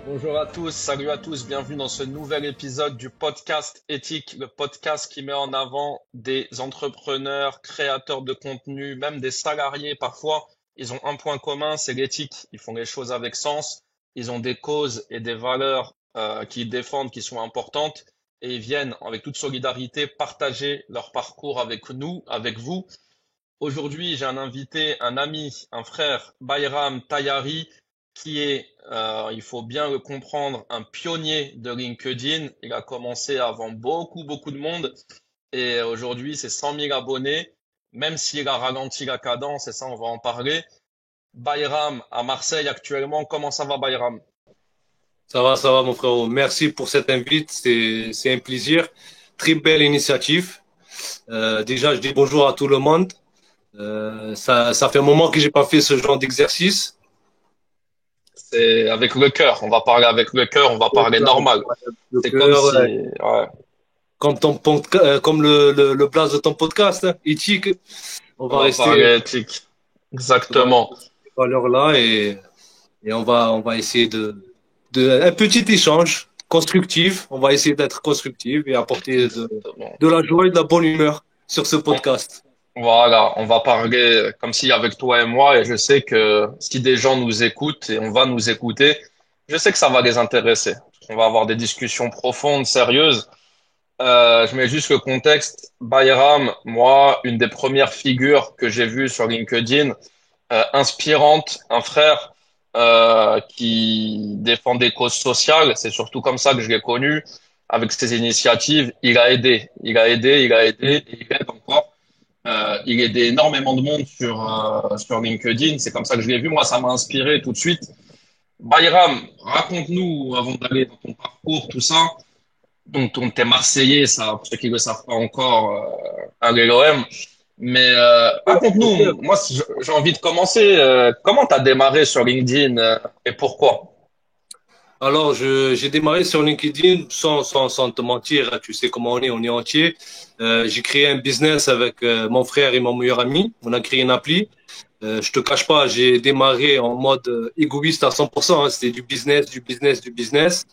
Bonjour à tous, salut à tous, bienvenue dans ce nouvel épisode du podcast éthique, le podcast qui met en avant des entrepreneurs, créateurs de contenu, même des salariés parfois. Ils ont un point commun, c'est l'éthique. Ils font les choses avec sens. Ils ont des causes et des valeurs qu'ils défendent, qui sont importantes, et ils viennent avec toute solidarité partager leur parcours avec nous, avec vous. Aujourd'hui, j'ai un invité, un ami, un frère, Bayram Tayari, qui est, il faut bien le comprendre, un pionnier de LinkedIn. Il a commencé avant beaucoup de monde et aujourd'hui, c'est 100 000 abonnés, même s'il a ralenti la cadence, et ça, on va en parler. Bayram à Marseille actuellement, comment ça va, Bayram? Ça va, mon frérot. Merci pour cette invite. C'est un plaisir. Très belle initiative. Déjà, je dis bonjour à tout le monde. Ça fait un moment que j'ai pas fait ce genre d'exercice. C'est avec le cœur, on va parler avec le cœur, on va Le parler cœur, normal. le C'est comme cœur, si, ouais, comme le blaze de ton podcast, hein, éthique. On on va va rester parler éthique. dans Exactement. ces valeurs-là et on va essayer un petit échange constructif. On va essayer d'être constructif et apporter Exactement. de la joie et de la bonne humeur sur ce podcast. Voilà, on va parler comme si avec toi et moi, et je sais que si des gens nous écoutent et on va nous écouter, je sais que ça va les intéresser. On va avoir des discussions profondes, sérieuses. Je mets juste le contexte. Bayram, moi, une des premières figures que j'ai vues sur LinkedIn, inspirante, un frère qui défend des causes sociales. C'est surtout comme ça que je l'ai connu. Avec ses initiatives, il a aidé, et il aide encore. Il aidait énormément de monde sur LinkedIn. C'est comme ça que je l'ai vu. Moi, ça m'a inspiré tout de suite. Bayram, raconte-nous, avant d'aller dans ton parcours, tout ça. Donc, t'es Marseillais, ça, pour ceux qui ne le savent pas encore, à l'OM. Mais raconte-nous, moi, si j'ai envie de commencer. Comment t'as démarré sur LinkedIn et pourquoi? Alors, j'ai démarré sur LinkedIn sans te mentir. Tu sais comment on est entier. J'ai créé un business avec mon frère et mon meilleur ami. On a créé une appli. Je te cache pas, j'ai démarré en mode égoïste à 100%. Hein. C'était du business, du business, du business.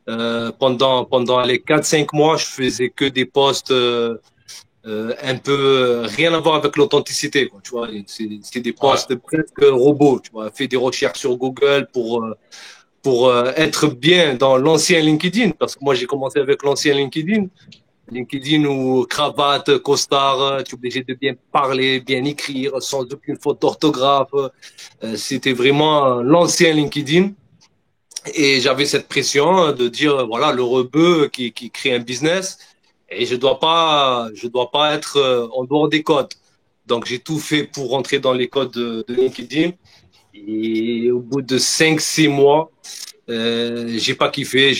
Pendant les 4 5 mois, je faisais que des posts un peu rien à voir avec l'authenticité. Quoi, tu vois, c'est des Ouais, posts presque robots. Tu vois, fais des recherches sur Google pour être bien dans l'ancien LinkedIn, parce que moi j'ai commencé avec l'ancien LinkedIn, LinkedIn où cravate, costard, tu es obligé de bien parler, bien écrire, sans aucune faute d'orthographe. C'était vraiment l'ancien LinkedIn. Et j'avais cette pression de dire, voilà, le rebeu qui crée un business, et je dois pas être en dehors des codes. Donc j'ai tout fait pour rentrer dans les codes de LinkedIn. Et au bout de 5 6 mois, j'ai pas kiffé.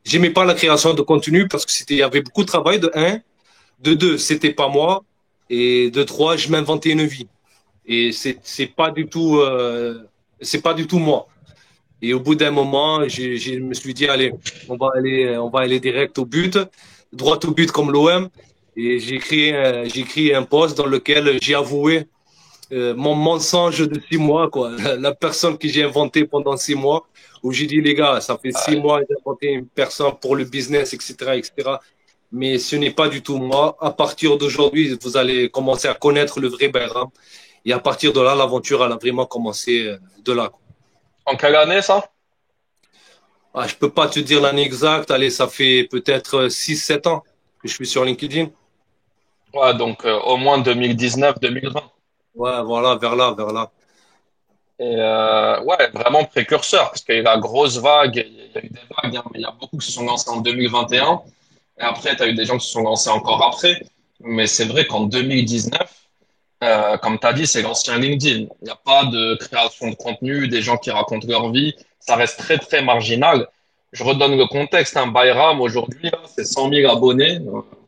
J'aimais pas la création de contenu parce que il y avait beaucoup de travail de un, de deux, c'était pas moi, et de trois, je m'inventais une vie. Et c'est pas du tout moi. Et au bout d'un moment, je me suis dit, allez, on va aller direct au but, droit au but comme l'OM. Et j'ai créé un post dans lequel j'ai avoué mon mensonge de 6 mois, quoi. La personne que j'ai inventée pendant 6 mois, où j'ai dit, les gars, ça fait six ouais. mois que j'ai inventé une personne pour le business, etc., etc. Mais ce n'est pas du tout moi. À partir d'aujourd'hui, vous allez commencer à connaître le vrai Bayram. Et à partir de là, l'aventure, elle a vraiment commencé de là, quoi. En quelle année ça? Ah, je peux pas te dire l'année exacte. Allez, ça fait peut-être 6 7 ans que je suis sur LinkedIn. Ouais, donc au moins 2019-2020. Ouais, voilà, vers là, vers là. Et ouais, vraiment précurseur, parce qu'il y a eu la grosse vague, il y a eu des vagues, hein, mais il y a beaucoup qui se sont lancés en 2021. Et après, tu as eu des gens qui se sont lancés encore après. Mais c'est vrai qu'en 2019, comme tu as dit, c'est l'ancien LinkedIn. Il n'y a pas de création de contenu, des gens qui racontent leur vie. Ça reste très marginal. Je redonne le contexte. Un Bayram, aujourd'hui, là, c'est 100 000 abonnés.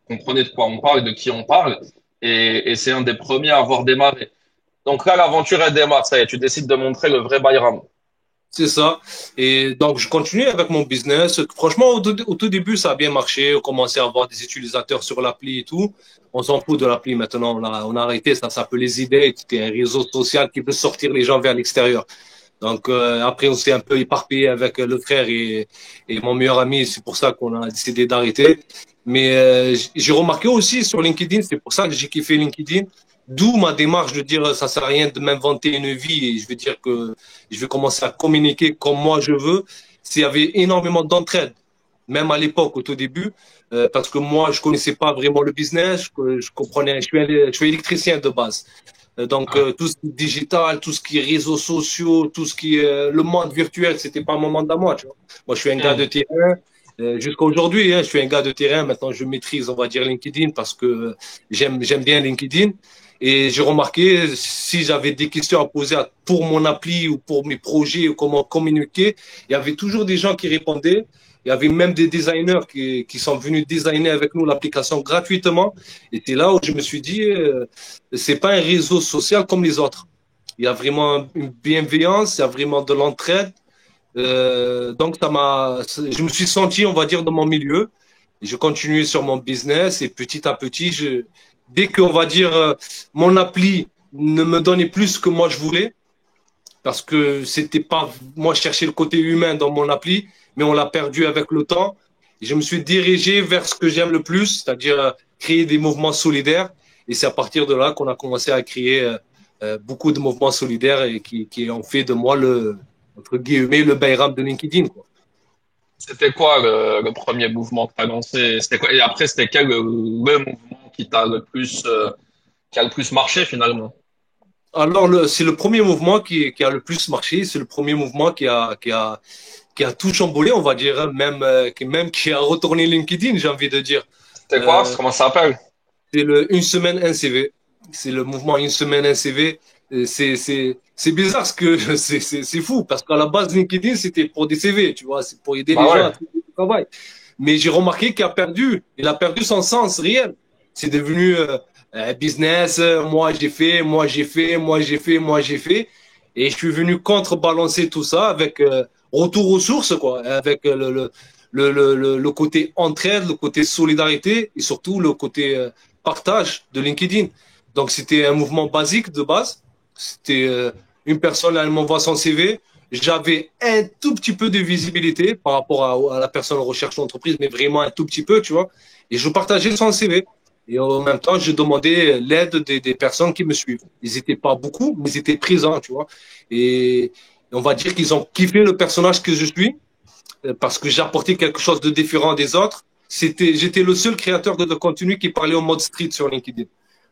Comprenez de quoi on parle, de qui on parle. Et c'est un des premiers à avoir démarré. Donc là, l'aventure, elle démarre. Ça y est, tu décides de montrer le vrai Bayram. C'est ça. Et donc, je continue avec mon business. Franchement, au tout début, ça a bien marché. On commençait à avoir des utilisateurs sur l'appli et tout. On s'en fout de l'appli maintenant. On a arrêté. Ça s'appelle les idées. C'était un réseau social qui veut sortir les gens vers l'extérieur. Donc après, on s'est un peu éparpillé avec le frère et mon meilleur ami. C'est pour ça qu'on a décidé d'arrêter. Mais j'ai remarqué aussi sur LinkedIn, c'est pour ça que j'ai kiffé LinkedIn. D'où ma démarche de dire ça sert à rien de m'inventer une vie et je vais dire que je vais commencer à communiquer comme moi je veux. S'il y avait énormément d'entraide, même à l'époque, au tout début, parce que moi, je connaissais pas vraiment le business, je comprenais, je suis électricien de base. Donc, tout ce qui est digital, tout ce qui est réseaux sociaux, tout ce qui est le monde virtuel, c'était pas mon monde à moi, tu vois. Moi, je suis un gars de terrain. Jusqu'à aujourd'hui, hein, je suis un gars de terrain. Maintenant, je maîtrise, on va dire, LinkedIn parce que j'aime bien LinkedIn. Et j'ai remarqué, si j'avais des questions à poser pour mon appli ou pour mes projets ou comment communiquer, il y avait toujours des gens qui répondaient. Il y avait même des designers qui sont venus designer avec nous l'application gratuitement. Et c'est là où je me suis dit, c'est pas un réseau social comme les autres. Il y a vraiment une bienveillance, il y a vraiment de l'entraide. Donc je me suis senti, on va dire, dans mon milieu. Je continuais sur mon business et petit à petit, dès qu'on va dire, mon appli ne me donnait plus ce que moi je voulais, parce que c'était pas, moi je cherchais le côté humain dans mon appli, mais on l'a perdu avec le temps. Et je me suis dirigé vers ce que j'aime le plus, c'est-à-dire créer des mouvements solidaires. Et c'est à partir de là qu'on a commencé à créer beaucoup de mouvements solidaires et qui ont fait de moi entre guillemets, le Bayram de LinkedIn, quoi. C'était quoi le premier mouvement que tu as lancé? C'était quoi? Et après, c'était quel le mouvement qui t'a le plus, qui a le plus marché finalement? Alors, c'est le premier mouvement qui a le plus marché. C'est le premier mouvement qui a tout chamboulé, on va dire, hein, même qui a retourné LinkedIn, j'ai envie de dire. C'était quoi? Euh, Comment ça s'appelle? c'est le une semaine un CV. C'est le mouvement une semaine un CV. C'est bizarre ce que c'est fou parce qu'à la base LinkedIn c'était pour des CV, tu vois, c'est pour aider Bah les gens ouais. à trouver du travail. Mais j'ai remarqué il a perdu son sens réel. C'est devenu business. Moi j'ai fait, moi j'ai fait, moi j'ai fait, moi j'ai fait, et je suis venu contrebalancer tout ça avec retour aux sources, quoi, avec le côté entraide, le côté solidarité et surtout le côté partage de LinkedIn. Donc c'était un mouvement basique de base. C'était une personne, elle m'envoie son CV. J'avais un tout petit peu de visibilité par rapport à la personne en recherche d'entreprise, mais vraiment un tout petit peu, tu vois. Et je partageais son CV. Et en même temps, je demandais l'aide des personnes qui me suivent. Ils n'étaient pas beaucoup, mais ils étaient présents, tu vois. Et on va dire qu'ils ont kiffé le personnage que je suis parce que j'apportais quelque chose de différent des autres. J'étais le seul créateur de contenu qui parlait au mode street sur LinkedIn.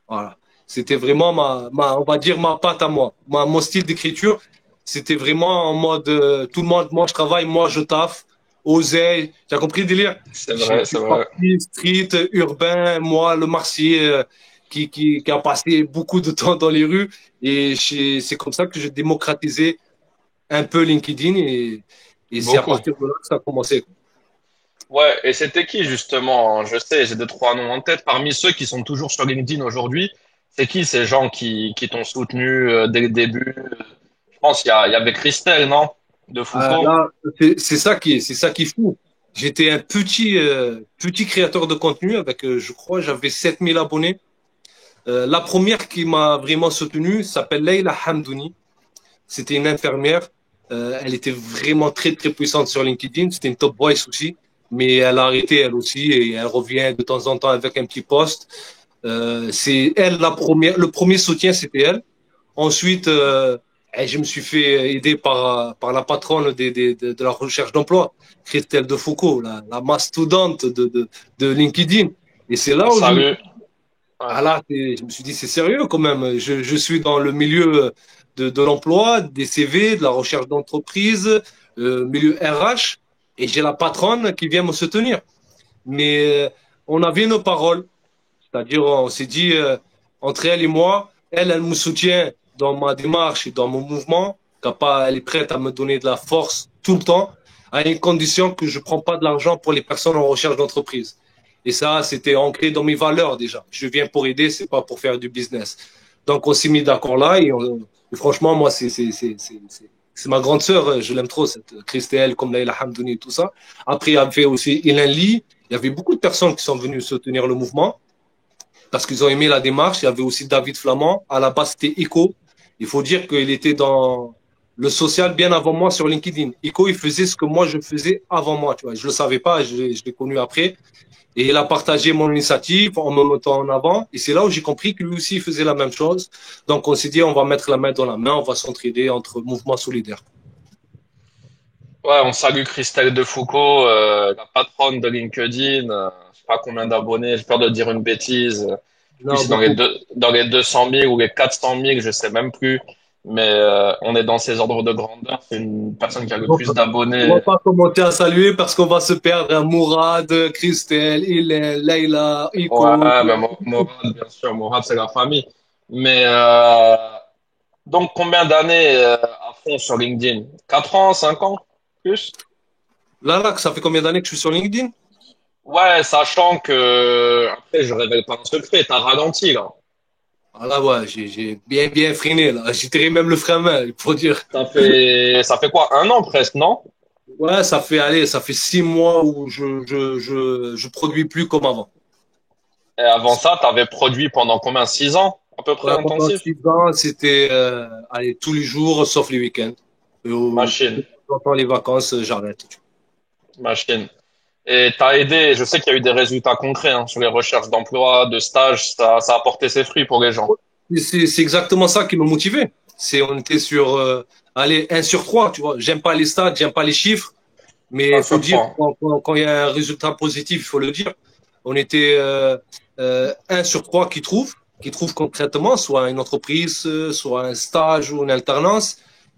Voilà. C'était vraiment on va dire ma patte à moi, mon style d'écriture. C'était vraiment en mode tout le monde, moi je travaille, moi je taffe, oseille. T'as compris le délire? C'est Je vrai, suis c'est vrai. parti street, urbain, moi le Marseillais qui a passé beaucoup de temps dans les rues. Et c'est comme ça que j'ai démocratisé un peu LinkedIn et c'est à Beaucoup. partir de là que ça a commencé. Ouais, et c'était qui justement? Je sais, j'ai deux, trois noms en tête. Parmi ceux qui sont toujours sur LinkedIn aujourd'hui, c'est qui ces gens qui t'ont soutenu dès le début? Je pense il y avait Christelle, non? De Foucault. Là, c'est ça qui est fou. J'étais un petit créateur de contenu avec, je crois, j'avais 7000 abonnés. La première qui m'a vraiment soutenu s'appelle Leila Hamdouni. C'était une infirmière. Elle était vraiment très, très puissante sur LinkedIn. C'était une top voice aussi. Mais elle a arrêté elle aussi et elle revient de temps en temps avec un petit post. C'est elle la première. Le premier soutien, c'était elle. Ensuite, je me suis fait aider par la patronne de la recherche d'emploi, Christelle de Foucault, la mastodonte de LinkedIn. Et c'est On là où salue. Ouais. je me suis dit, c'est sérieux quand même. Je suis dans le milieu de l'emploi, des CV, de la recherche d'entreprise, milieu RH, et j'ai la patronne qui vient me soutenir. Mais on avait nos paroles. C'est-à-dire, on s'est dit, entre elle et moi, elle me soutient dans ma démarche et dans mon mouvement. Elle est prête à me donner de la force tout le temps, à une condition que je ne prends pas de l'argent pour les personnes en recherche d'entreprise. Et ça, c'était ancré dans mes valeurs déjà. Je viens pour aider, c'est pas pour faire du business. Donc, on s'est mis d'accord là et franchement, moi, c'est ma grande sœur. Je l'aime trop, cette Christelle, comme Laila Hamdouni et tout ça. Après, il y avait aussi Ilan Lee. Il y avait beaucoup de personnes qui sont venues soutenir le mouvement parce qu'ils ont aimé la démarche. Il y avait aussi David Flamand. À la base, c'était Echo. Il faut dire qu'il était le social bien avant moi sur LinkedIn. Ico, il faisait ce que moi je faisais avant moi, tu vois. Je le savais pas, je l'ai connu après. Et il a partagé mon initiative en me mettant en avant. Et c'est là où j'ai compris que lui aussi il faisait la même chose. Donc on s'est dit, on va mettre la main dans la main, on va s'entraider entre mouvements solidaires. Ouais, on salue Christelle Defoucault, la patronne de LinkedIn. Je sais pas combien d'abonnés, j'ai peur de dire une bêtise. Je sais plus Non, si c'est beaucoup. dans les 200 000 ou les 400 000, je sais même plus. Mais on est dans ces ordres de grandeur. C'est une personne qui a le plus On va d'abonnés. pas commencer à saluer parce qu'on va se perdre. Hein. Mourad, Christelle, Hélène, Leïla, Ouais, Ico. ben Morad, bien sûr, Morad, c'est la famille. Mais donc, combien d'années à fond sur LinkedIn? 4 ans, 5 ans? Plus? Là, ça fait combien d'années que je suis sur LinkedIn? Ouais, sachant que, après, je révèle pas un secret, t'as ralenti, là. Ah là, ouais, j'ai bien freiné, là. J'ai tiré même le frein à main, il faut dire. Ça fait quoi? Un an presque, non? Ouais, ça fait 6 mois où je produis plus comme avant. Et avant ça, t'avais produit pendant combien? 6 ans, à peu près Ouais, pendant intensif? 6 ans, c'était allez, tous les jours, sauf les week-ends. Et Machine, pendant les vacances, j'arrête. machine. Et t'as aidé, je sais qu'il y a eu des résultats concrets hein, sur les recherches d'emploi, de stage, ça a apporté ses fruits pour les gens. Et c'est exactement ça qui me motivait. On était sur, allez, 1 sur 3, tu vois. J'aime pas les stats, j'aime pas les chiffres, mais Ça il faut dire, surprend. quand il y a un résultat positif, il faut le dire. On était 1 sur 3 qui trouve concrètement, soit une entreprise, soit un stage ou une alternance.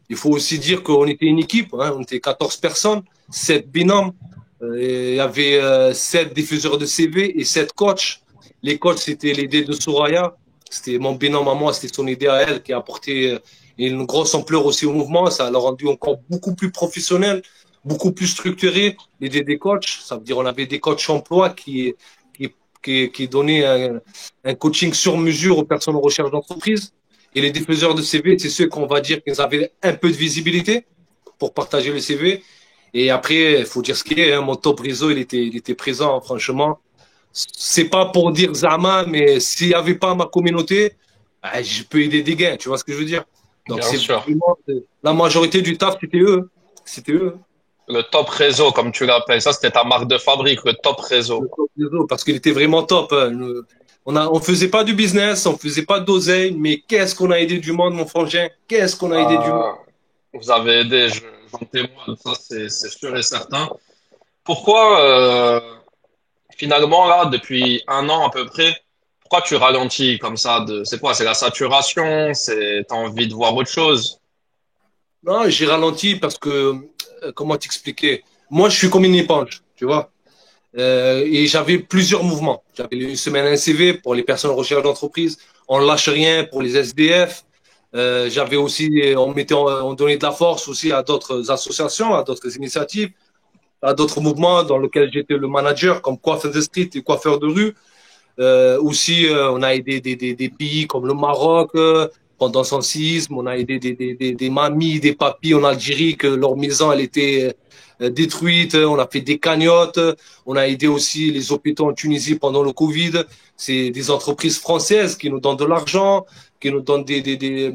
Il faut aussi dire qu'on était une équipe, hein. On était 14 personnes, 7 binômes. Il y avait 7 diffuseurs de CV et 7 coachs. Les coachs, c'était l'idée de Soraya. C'était mon binôme à moi, c'était son idée à elle qui a apporté une grosse ampleur aussi au mouvement. Ça l'a rendu encore beaucoup plus professionnel, beaucoup plus structuré. L'idée des coachs, ça veut dire on avait des coachs emploi qui donnaient un coaching sur mesure aux personnes en recherche d'entreprise. Et les diffuseurs de CV, c'est ceux qu'on va dire qu'ils avaient un peu de visibilité pour partager le CV. Et après, il faut dire ce qu'il est, hein, mon top réseau, il était présent, franchement. C'est pas pour dire Zama, mais s'il n'y avait pas ma communauté, je peux aider des gains, tu vois ce que je veux dire? Donc, Bien c'est sûr. vraiment la majorité du taf, c'était eux. C'était eux. Le top réseau, comme tu l'appelles, ça c'était ta marque de fabrique, le top réseau. Le top réseau, parce qu'il était vraiment top. Hein. On faisait pas du business, on faisait pas d'oseille, mais qu'est-ce qu'on a aidé du monde, mon frangin? Qu'est-ce qu'on a aidé du monde? Euh, Vous avez aidé, j'en témoigne, ça c'est sûr et certain. Pourquoi finalement là, depuis un an à peu près, pourquoi tu ralentis comme ça c'est quoi? C'est la saturation? T'as envie de voir autre chose? Non, j'ai ralenti parce que, comment t'expliquer? Moi, je suis comme une éponge, tu vois. Et j'avais plusieurs mouvements. J'avais une semaine un CV pour les personnes en recherche d'entreprise. On lâche rien pour les SDF. J'avais aussi, on donnait de la force aussi à d'autres associations, à d'autres initiatives, à d'autres mouvements dans lesquels j'étais le manager, comme Coiffeurs de Street et Coiffeurs de rue. Aussi, on a aidé des pays comme le Maroc pendant son séisme. On a aidé des mamies, des papis en Algérie que leur maison elle était détruite. On a fait des cagnottes. On a aidé aussi les hôpitaux en Tunisie pendant le Covid. C'est des entreprises françaises qui nous donnent de l'argent, qui nous donnent des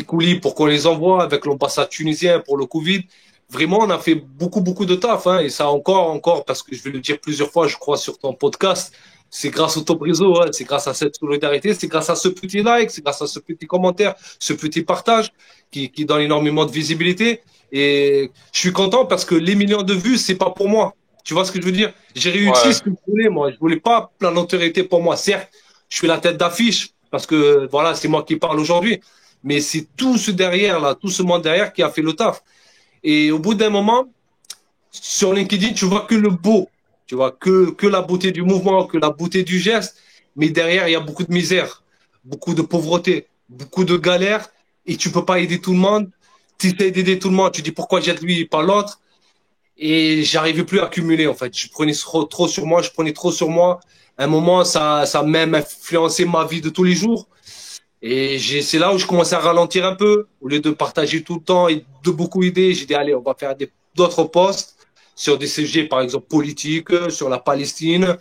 colis pour qu'on les envoie avec l'ambassade tunisienne pour le Covid. Vraiment, on a fait beaucoup de taf. Hein, et ça encore, parce que je vais le dire plusieurs fois, je crois, sur ton podcast, c'est grâce au top réseau, hein, c'est grâce à cette solidarité, c'est grâce à ce petit like, c'est grâce à ce petit commentaire, ce petit partage qui donne énormément de visibilité. Et je suis content parce que les millions de vues, c'est pas pour moi. Tu vois ce que je veux dire? J'ai réussi Ouais, ce que je voulais, moi. Je voulais pas plein notoriété pour moi. Certes, je suis la tête d'affiche parce que voilà, c'est moi qui parle aujourd'hui. Mais c'est tout ce derrière là, tout ce monde derrière qui a fait le taf. Et au bout d'un moment, sur LinkedIn, tu vois que le beau, tu vois que la beauté du mouvement, que la beauté du geste, mais derrière, il y a beaucoup de misère, beaucoup de pauvreté, beaucoup de galères, et tu peux pas aider tout le monde. Tu essaies d'aider tout le monde, tu dis pourquoi j'aide lui et pas l'autre, et j'arrivais plus à cumuler en fait. Je prenais trop sur moi, je prenais trop sur moi. À un moment, ça a même influencé ma vie de tous les jours. Et c'est là où je commençais à ralentir un peu. Au lieu de partager tout le temps et de beaucoup aider, j'ai dit, allez, on va faire d'autres posts sur des sujets, par exemple, politiques, sur la Palestine,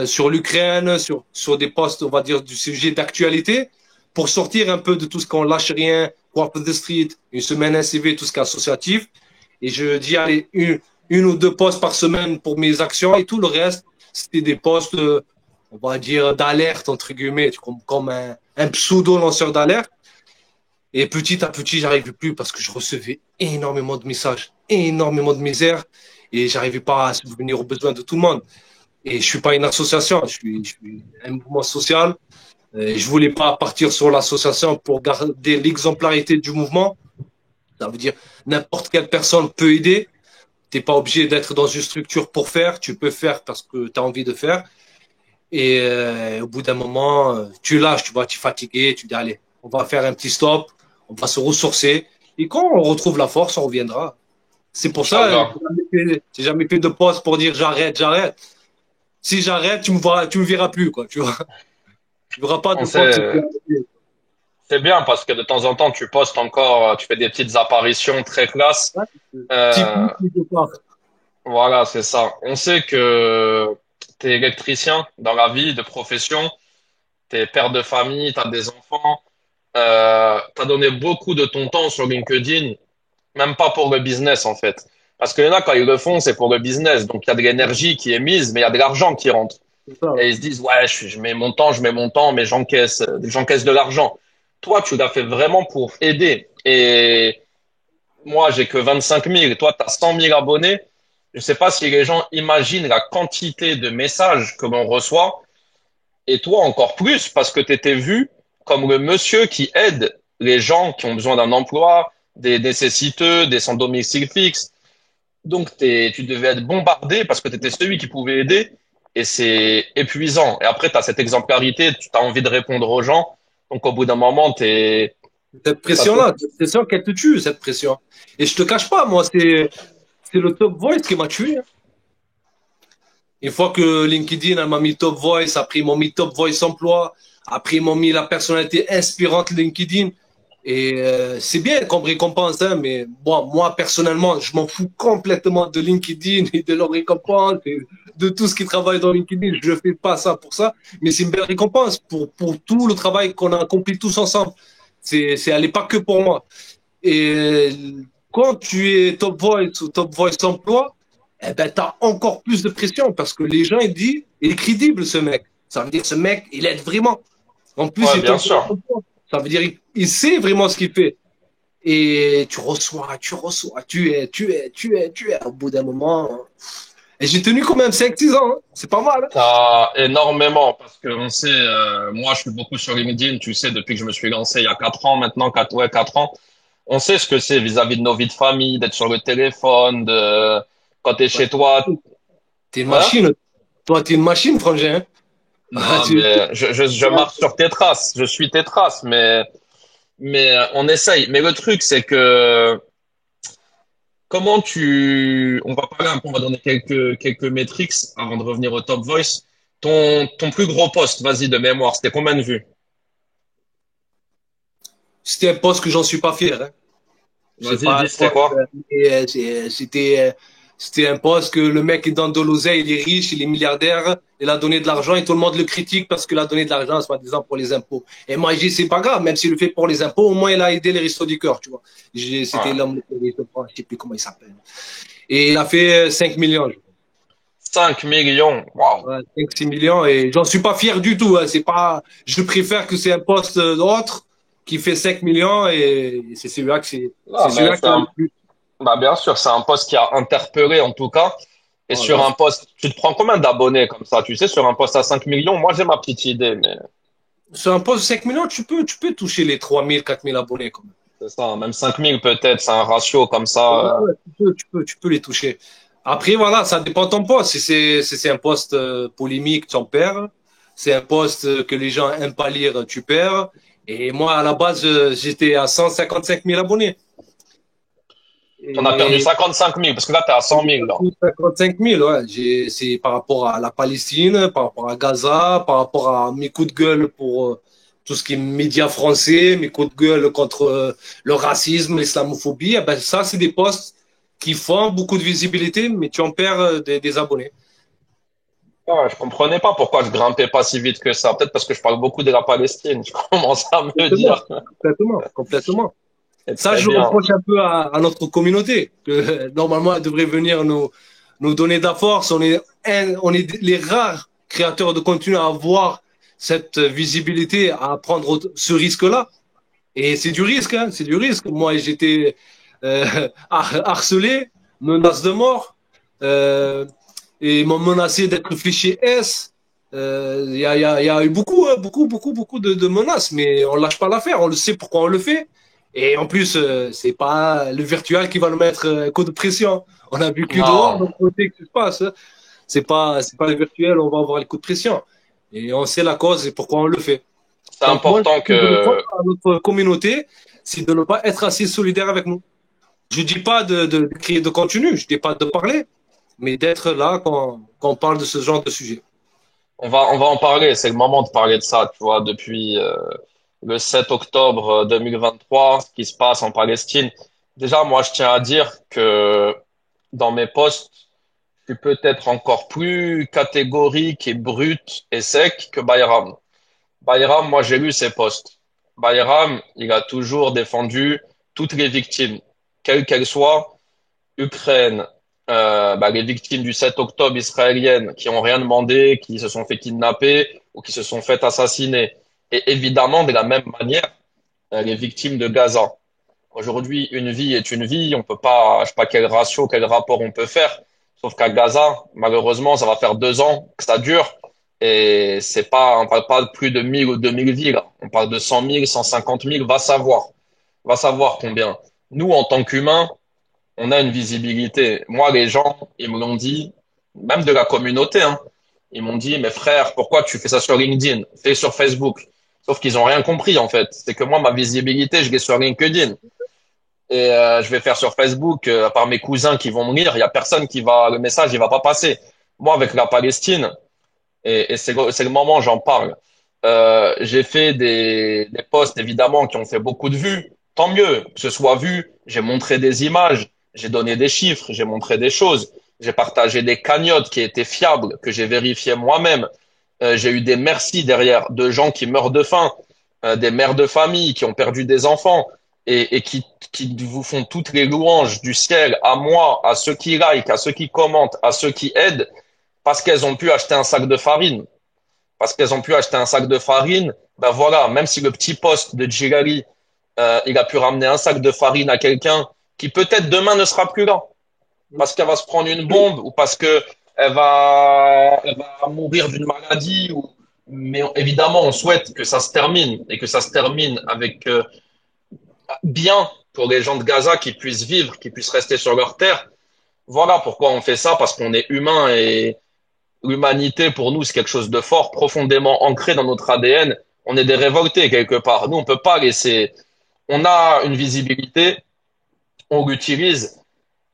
sur l'Ukraine, sur des posts, on va dire, du sujet d'actualité. pour sortir un peu de tout ce qu'on lâche rien, Walk the Street, une semaine un CV, tout ce qui est associatif. Et je dis, allez, une ou deux posts par semaine pour mes actions et tout le reste, c'était des posts, on va dire, d'alerte, entre guillemets, comme un pseudo-lanceur d'alerte. Et petit à petit, j'arrivais plus parce que je recevais énormément de messages, énormément de misère et j'arrivais pas à subvenir aux besoins de tout le monde. Et je suis pas une association, je suis un mouvement social. Et je voulais pas partir sur l'association pour garder l'exemplarité du mouvement. Ça veut dire n'importe quelle personne peut aider. T'es pas obligé d'être dans une structure pour faire. Tu peux faire parce que tu as envie de faire. Et au bout d'un moment, tu lâches, tu vois, tu es fatigué, tu dis allez, on va faire un petit stop, on va se ressourcer. Et quand on retrouve la force, on reviendra. C'est pour ça, Inch'Allah. j'ai jamais fait de pause pour dire j'arrête, j'arrête. Si j'arrête, tu me verras plus, quoi, tu vois. Tu verras pas On de fois que sait, c'est bien parce que de temps en temps, tu postes encore, tu fais des petites apparitions très classe. Euh, typique quelque part. voilà, c'est ça. On sait que tu es électricien dans la vie de profession, tu es père de famille, tu as des enfants, tu as donné beaucoup de ton temps sur LinkedIn, même pas pour le business en fait. Parce qu'il y en a, quand ils le font, c'est pour le business. Donc il y a de l'énergie qui est mise, mais il y a de l'argent qui rentre. C'est ça. Et ils se disent, ouais, je mets mon temps, mais j'encaisse de l'argent. Toi, tu l'as fait vraiment pour aider. Et moi, j'ai que 25 000. Toi, tu as 100 000 abonnés. Je sais pas si les gens imaginent la quantité de messages que l'on reçoit. Et toi, encore plus, parce que tu étais vu comme le monsieur qui aide les gens qui ont besoin d'un emploi, des nécessiteux, des sans domicile fixe. Donc, tu devais être bombardé parce que tu étais celui qui pouvait aider et c'est épuisant. Et après, tu as cette exemplarité, tu as envie de répondre aux gens. Donc, au bout d'un moment, Cette ça te... pression-là, cette pression qu'elle te tue, cette pression. Et je te cache pas, moi, c'est le Top Voice qui m'a tué, hein. Une fois que LinkedIn elle m'a mis Top Voice, après ils m'ont mis Top Voice Emploi, après ils m'ont mis la personnalité inspirante LinkedIn. Et c'est bien qu'on me récompense, hein, mais bon, moi personnellement, je m'en fous complètement de LinkedIn et de leur récompense et de tout ce qui travaille dans LinkedIn. Je ne fais pas ça pour ça, mais c'est une belle récompense pour tout le travail qu'on a accompli tous ensemble. Elle n'est pas que pour moi. Et quand tu es Top Voice ou Top Voice Emploi, eh ben, tu as encore plus de pression parce que les gens ils disent il est crédible ce mec. Ça veut dire ce mec, il aide vraiment. En plus, Ouais, il est bien Top Voice sûr. Emploi. Ça veut dire il sait vraiment ce qu'il fait. Et tu reçois, tu es. Au bout d'un moment. Et j'ai tenu quand même 5-6 ans, hein. C'est pas mal, hein. T'as énormément parce que on sait, moi, je suis beaucoup sur LinkedIn, tu sais, depuis que je me suis lancé il y a 4 ans maintenant, 4 ans. On sait ce que c'est vis-à-vis de nos vies de famille, d'être sur le téléphone, quand t'es Ouais, chez toi. t'es une Hein? machine. Toi, t'es une machine, frangin, hein. Ah, Non, mais je marche sur tes traces, je suis tes traces, mais on essaye. Mais le truc, c'est que on va parler un peu, on va donner quelques métriques avant de revenir au Top Voice. Ton plus gros poste, vas-y, de mémoire, c'était combien de vues? c'était un poste que j'en suis pas fier, hein. C'est Vas-y, pas un dis, c'était poste, quoi? c'était un poste que le mec il donne de l'oseille, il est riche, il est milliardaire, il a donné de l'argent et tout le monde le critique parce qu'il a donné de l'argent, soi-disant, pour les impôts. Et moi, je dis, c'est pas grave, même s'il le fait pour les impôts, au moins il a aidé les Restos du Cœur, tu vois. C'était Ouais. l'homme, je sais plus comment il s'appelle. Et il a fait 5 millions. 5 millions. Waouh. Ouais, 5-6 millions et j'en suis pas fier du tout, hein. C'est pas, je préfère que c'est un poste d'autre qui fait 5 millions et c'est celui-là Ah, c'est mais celui-là qui a le plus. bah, bien sûr, c'est un poste qui a interpellé en tout cas. Et Oh sur là, un poste, tu te prends combien d'abonnés comme ça? Tu sais, sur un poste à 5 millions, moi j'ai ma petite idée, mais sur un poste de 5 millions, tu peux toucher les 3 000 4 000 abonnés quand même. c'est ça, hein. Même 5 000 peut-être, c'est un ratio comme Ouais, ça. ouais, tu peux les toucher. Après, voilà, ça dépend de ton poste. Si c'est un poste polémique, tu en perds. C'est un poste que les gens aiment pas lire, tu perds. Et moi, à la base, j'étais à 155 000 abonnés. On a perdu Et 55 000 parce que là, t'es à 100 000 là. 55 000, ouais. C'est par rapport à la Palestine, par rapport à Gaza, par rapport à mes coups de gueule pour tout ce qui est médias français, mes coups de gueule contre le racisme, l'islamophobie. Eh ben, ça, c'est des posts qui font beaucoup de visibilité, mais tu en perds des abonnés. Ouais, je comprenais pas pourquoi je grimpais pas si vite que ça. Peut-être parce que je parle beaucoup de la Palestine. Je commence à me Complètement, dire. complètement, complètement. C'est Ça, très je bien. reproche un peu à notre communauté, que normalement, elle devrait venir nous donner de la force. On est les rares créateurs de contenu à avoir cette visibilité, à prendre ce risque-là. Et c'est du risque, hein, c'est du risque. Moi, j'étais harcelé, menace de mort, euh, et ils m'ont menacé d'être fiché S. Il y a eu beaucoup, hein, beaucoup de menaces, mais on lâche pas l'affaire. On le sait pourquoi on le fait. Et en plus, c'est pas le virtuel qui va nous mettre un coup de pression. On a vu que dehors, Non, donc on sait ce qui se passe. Hein. C'est pas le virtuel, on va avoir les coups de pression. Et on sait la cause et pourquoi on le fait. c'est Donc moi, important je de le prendre que. à notre communauté, c'est de ne pas être assez solidaire avec nous. Je dis pas de créer de contenu, je dis pas de parler, mais d'être là quand on parle de ce genre de sujet. On va en parler. C'est le moment de parler de ça. Tu vois, depuis le 7 octobre 2023, ce qui se passe en Palestine. Déjà, moi, je tiens à dire que dans mes posts, je suis peut-être encore plus catégorique et brut et sec que Bayram. Bayram, moi, j'ai lu ses posts. Bayram, il a toujours défendu toutes les victimes, quelles qu'elles soient, Ukraine, les victimes du 7 octobre israéliennes qui ont rien demandé, qui se sont fait kidnapper ou qui se sont fait assassiner. Et évidemment, de la même manière, les victimes de Gaza. Aujourd'hui, une vie est une vie. On peut pas, je sais pas quel ratio, quel rapport on peut faire. Sauf qu'à Gaza, malheureusement, ça va faire 2 ans que ça dure. Et c'est pas, on parle pas de plus de 1000 ou 2000 vies, là. On parle de 100 000, 150 000, va savoir. Va savoir combien. Nous, en tant qu'humains, on a une visibilité. Moi, les gens, ils me l'ont dit, même de la communauté, hein. Ils m'ont dit, mais frère, pourquoi tu fais ça sur LinkedIn? Fais sur Facebook. Sauf qu'ils ont rien compris, en fait. C'est que moi, ma visibilité, je l'ai sur LinkedIn. Et je vais faire sur Facebook, à part mes cousins qui vont me lire, il y a personne qui va, le message, il va pas passer. Moi, avec la Palestine, et c'est le moment, j'en parle. J'ai fait des posts, évidemment, qui ont fait beaucoup de vues. Tant mieux que ce soit vu. J'ai montré des images, j'ai donné des chiffres, j'ai montré des choses. J'ai partagé des cagnottes qui étaient fiables, que j'ai vérifiées moi-même. J'ai eu des merci derrière de gens qui meurent de faim, des mères de famille qui ont perdu des enfants et qui vous font toutes les louanges du ciel à moi, à ceux qui like, à ceux qui commentent, à ceux qui aident, parce qu'elles ont pu acheter un sac de farine. Parce qu'elles ont pu acheter un sac de farine, ben voilà, même si le petit poste de Djilali, il a pu ramener un sac de farine à quelqu'un qui peut-être demain ne sera plus là, parce qu'elle va se prendre une bombe ou parce que elle va mourir d'une maladie. Mais évidemment, on souhaite que ça se termine et que ça se termine avec bien pour les gens de Gaza qui puissent vivre, qui puissent rester sur leur terre. Voilà pourquoi on fait ça, parce qu'on est humain et l'humanité, pour nous, c'est quelque chose de fort, profondément ancré dans notre ADN. On est des révoltés quelque part. Nous, on peut pas laisser. On a une visibilité, on l'utilise.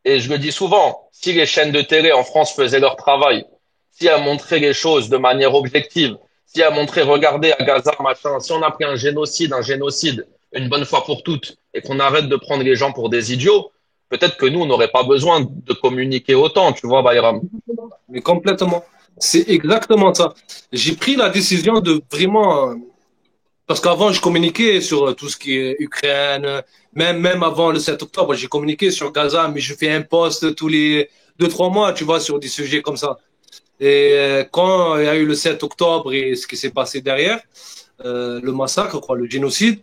Et je le dis souvent, si les chaînes de télé en France faisaient leur travail, si elles montraient les choses de manière objective, si elles montraient, regardez à Gaza, machin, si on a pris un génocide, une bonne fois pour toutes, et qu'on arrête de prendre les gens pour des idiots, peut-être que nous, on n'aurait pas besoin de communiquer autant, tu vois, Bayram. Mais complètement. C'est exactement ça. J'ai pris la décision de vraiment, parce qu'avant, je communiquais sur tout ce qui est Ukraine, même avant le 7 octobre, j'ai communiqué sur Gaza, mais je fais un post tous les 2, 3 mois, tu vois, sur des sujets comme ça. Et quand il y a eu le 7 octobre et ce qui s'est passé derrière, le massacre, quoi, le génocide,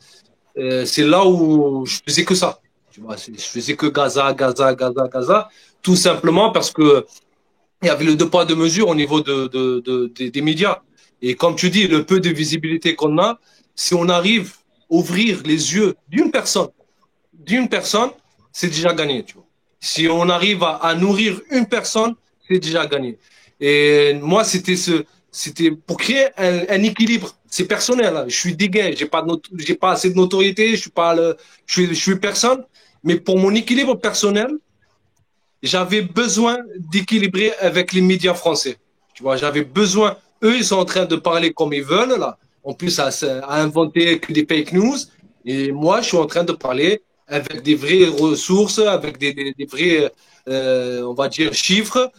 c'est là où je faisais que ça. Tu vois, je faisais que Gaza, Gaza, Gaza, Gaza, tout simplement parce que il y avait le deux poids deux mesures au niveau des médias. Et comme tu dis, le peu de visibilité qu'on a, si on arrive à ouvrir les yeux d'une personne, c'est déjà gagné. Tu vois. Si on arrive à nourrir une personne, c'est déjà gagné. Et moi, c'était pour créer équilibre. C'est personnel. Hein. Je suis dégain, j'ai pas assez de notoriété, je suis pas je suis personne. Mais pour mon équilibre personnel, j'avais besoin d'équilibrer avec les médias français. Tu vois, j'avais besoin. Eux, ils sont en train de parler comme ils veulent, là. En plus, à inventer que des fake news. Et moi, je suis en train de parler avec des vraies ressources, avec des vrais, on va dire, chiffres,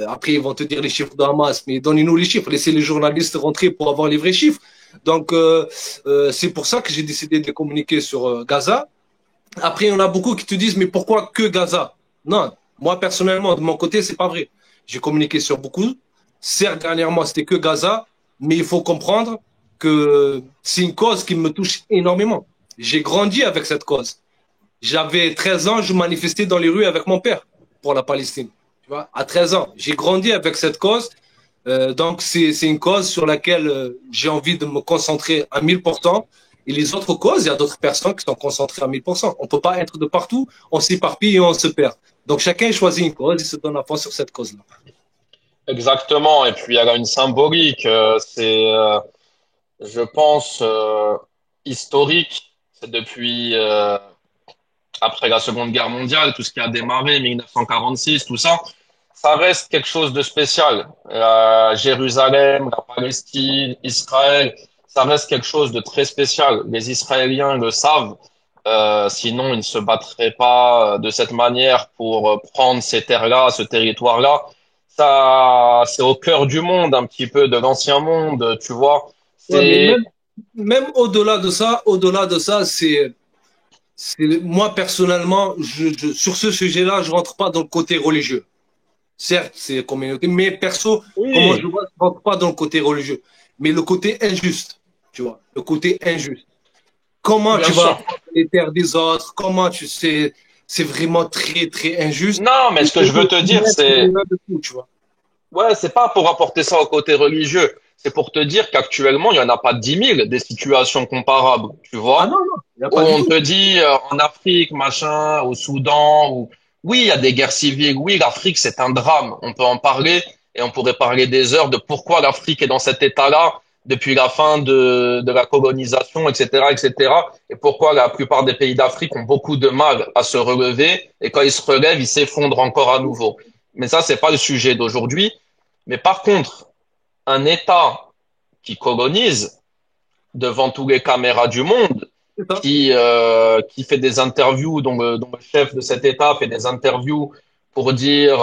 Après, ils vont te dire les chiffres de Hamas, mais donnez-nous les chiffres, laissez les journalistes rentrer pour avoir les vrais chiffres. Donc, c'est pour ça que j'ai décidé de communiquer sur Gaza. Après, il y en a beaucoup qui te disent, mais pourquoi que Gaza? Non, moi personnellement, de mon côté, c'est pas vrai. J'ai communiqué sur beaucoup. Certes, dernièrement, c'était que Gaza, mais il faut comprendre que c'est une cause qui me touche énormément. J'ai grandi avec cette cause. J'avais 13 ans, je manifestais dans les rues avec mon père pour la Palestine. Tu vois, à 13 ans, j'ai grandi avec cette cause. Donc, c'est une cause sur laquelle j'ai envie de me concentrer à 1000%. Et les autres causes, il y a d'autres personnes qui sont concentrées à 1000%. On ne peut pas être de partout, on s'éparpille et on se perd. Donc, chacun choisit une cause et se donne à fond sur cette cause-là. Exactement. Et puis, elle a une symbolique. Je pense, historique. C'est depuis après la Seconde Guerre mondiale, tout ce qui a démarré, 1946, tout ça. Ça reste quelque chose de spécial. Jérusalem, la Palestine, Israël, ça reste quelque chose de très spécial. Les Israéliens le savent. Sinon, ils ne se battraient pas de cette manière pour prendre ces terres-là, ce territoire-là. Ça, c'est au cœur du monde, un petit peu de l'ancien monde, tu vois. Ouais, mais C'est, même au-delà de ça, moi personnellement, sur ce sujet-là, je rentre pas dans le côté religieux. Certes, c'est communauté, mais perso, comment je oui, vois, je rentre pas dans le côté religieux, mais le côté injuste, tu vois, le côté injuste. Comment bien tu vas sûr. prendre les terres des autres? Comment tu sais, c'est vraiment très, très injuste. Non, mais Et ce que je veux te tu dire, mettre c'est, de tout, tu vois. ouais, c'est pas pour apporter ça au côté religieux. C'est pour te dire qu'actuellement, il y en a pas 10 000 des situations comparables, tu Ah vois. non, non, il n'y a Où pas du on tout. te dit en Afrique, machin, au Soudan, ou oui, il y a des guerres civiles. Oui, l'Afrique, c'est un drame. On peut en parler et on pourrait parler des heures de pourquoi l'Afrique est dans cet état-là depuis la fin de la colonisation, etc., etc. Et cetera. Et pourquoi la plupart des pays d'Afrique ont beaucoup de mal à se relever et quand ils se relèvent, ils s'effondrent encore à nouveau. Mais ça, c'est pas le sujet d'aujourd'hui. Mais par contre, un État qui colonise devant toutes les caméras du monde, C'est ça. qui fait des interviews, dont le chef de cet État fait des interviews pour dire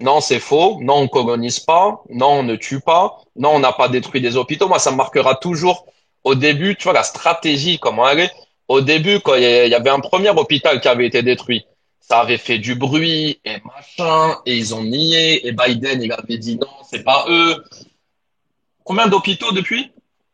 non, c'est faux, non, on colonise pas, non, on ne tue pas, non, on n'a pas détruit des hôpitaux. Moi, ça me marquera toujours au début, tu vois, la stratégie, comment elle est. Au début, quand il y avait un premier hôpital qui avait été détruit, ça avait fait du bruit et machin, et ils ont nié, et Biden, il avait dit non, c'est pas eux. Combien d'hôpitaux depuis?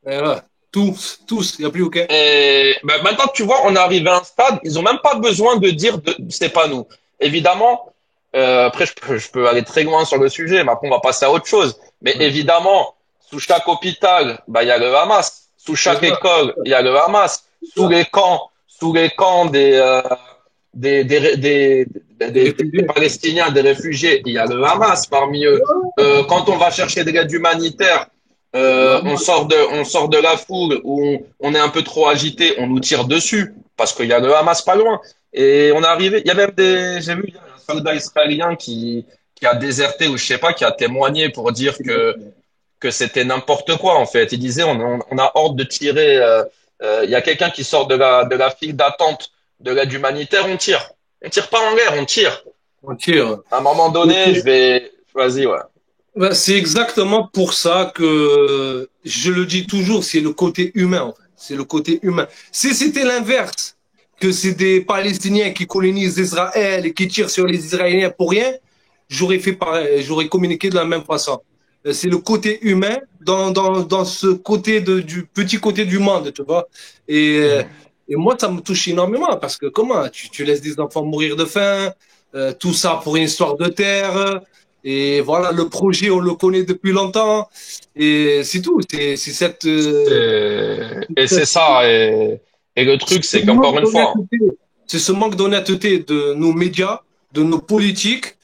Et voilà. Tous, il n'y a plus aucun. Et ben, maintenant que tu vois, on est arrivé à un stade, ils ont même pas besoin de dire c'est pas nous. Évidemment, après je peux aller très loin sur le sujet, mais après on va passer à autre chose. Mais Ouais. évidemment, sous chaque hôpital, bah il y a le Hamas. Sous C'est chaque ça, école, il y a le Hamas. c'est ça. Sous les camps des, des, des, Les des réfugiés. Palestiniens, des réfugiés, il y a le Hamas parmi eux. Quand on va chercher de l'aide humanitaire, Le on sort de la foule où on est un peu trop agité, on nous tire dessus parce qu'il y a le Hamas pas loin. Et on est arrivé, il y a même j'ai vu il y a un soldat israélien qui a déserté ou je sais pas, qui a témoigné pour dire que c'était n'importe quoi en fait. Il disait on a hâte de tirer. Il y a quelqu'un qui sort de la file d'attente de l'aide humanitaire, on tire. On tire pas en l'air, on tire. on tire. À un moment donné, vas-y ouais. Ben, c'est exactement pour ça que je le dis toujours, c'est le côté humain, en fait. C'est le côté humain. Si c'était l'inverse, que c'est des Palestiniens qui colonisent Israël et qui tirent sur les Israéliens pour rien, j'aurais fait pareil, j'aurais communiqué de la même façon. C'est le côté humain dans ce côté du petit côté du monde, tu vois. Et, euh, et moi, ça me touche énormément parce que comment tu laisses des enfants mourir de faim, tout ça pour une histoire de terre. Et voilà, le projet, on le connaît depuis longtemps. Et c'est tout. C'est Et c'est ça. Et le truc, ce c'est qu'encore manque une fois, d'honnêteté, c'est ce manque d'honnêteté de nos médias, de nos politiques,